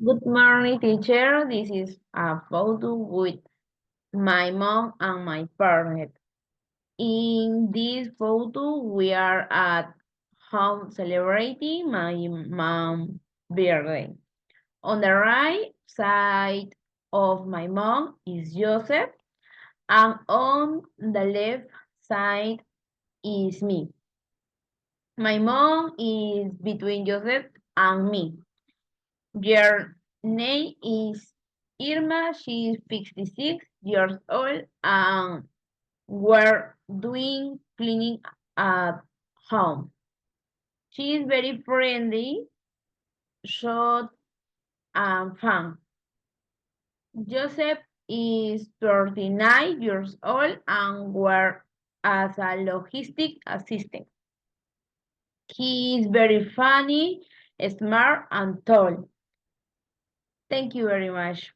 Good morning, teacher. This is a photo with my mom and my parent. In this photo, we are at home celebrating my mom's birthday. On the right side of my mom is Joseph, and on the left side is me. My mom is between Joseph and me. Their name is Irma. She is 56 years old and we're doing cleaning at home. She is very friendly, short, and fun. Joseph is 39 years old and works as a logistic assistant. He is very funny, smart, and tall. Thank you very much.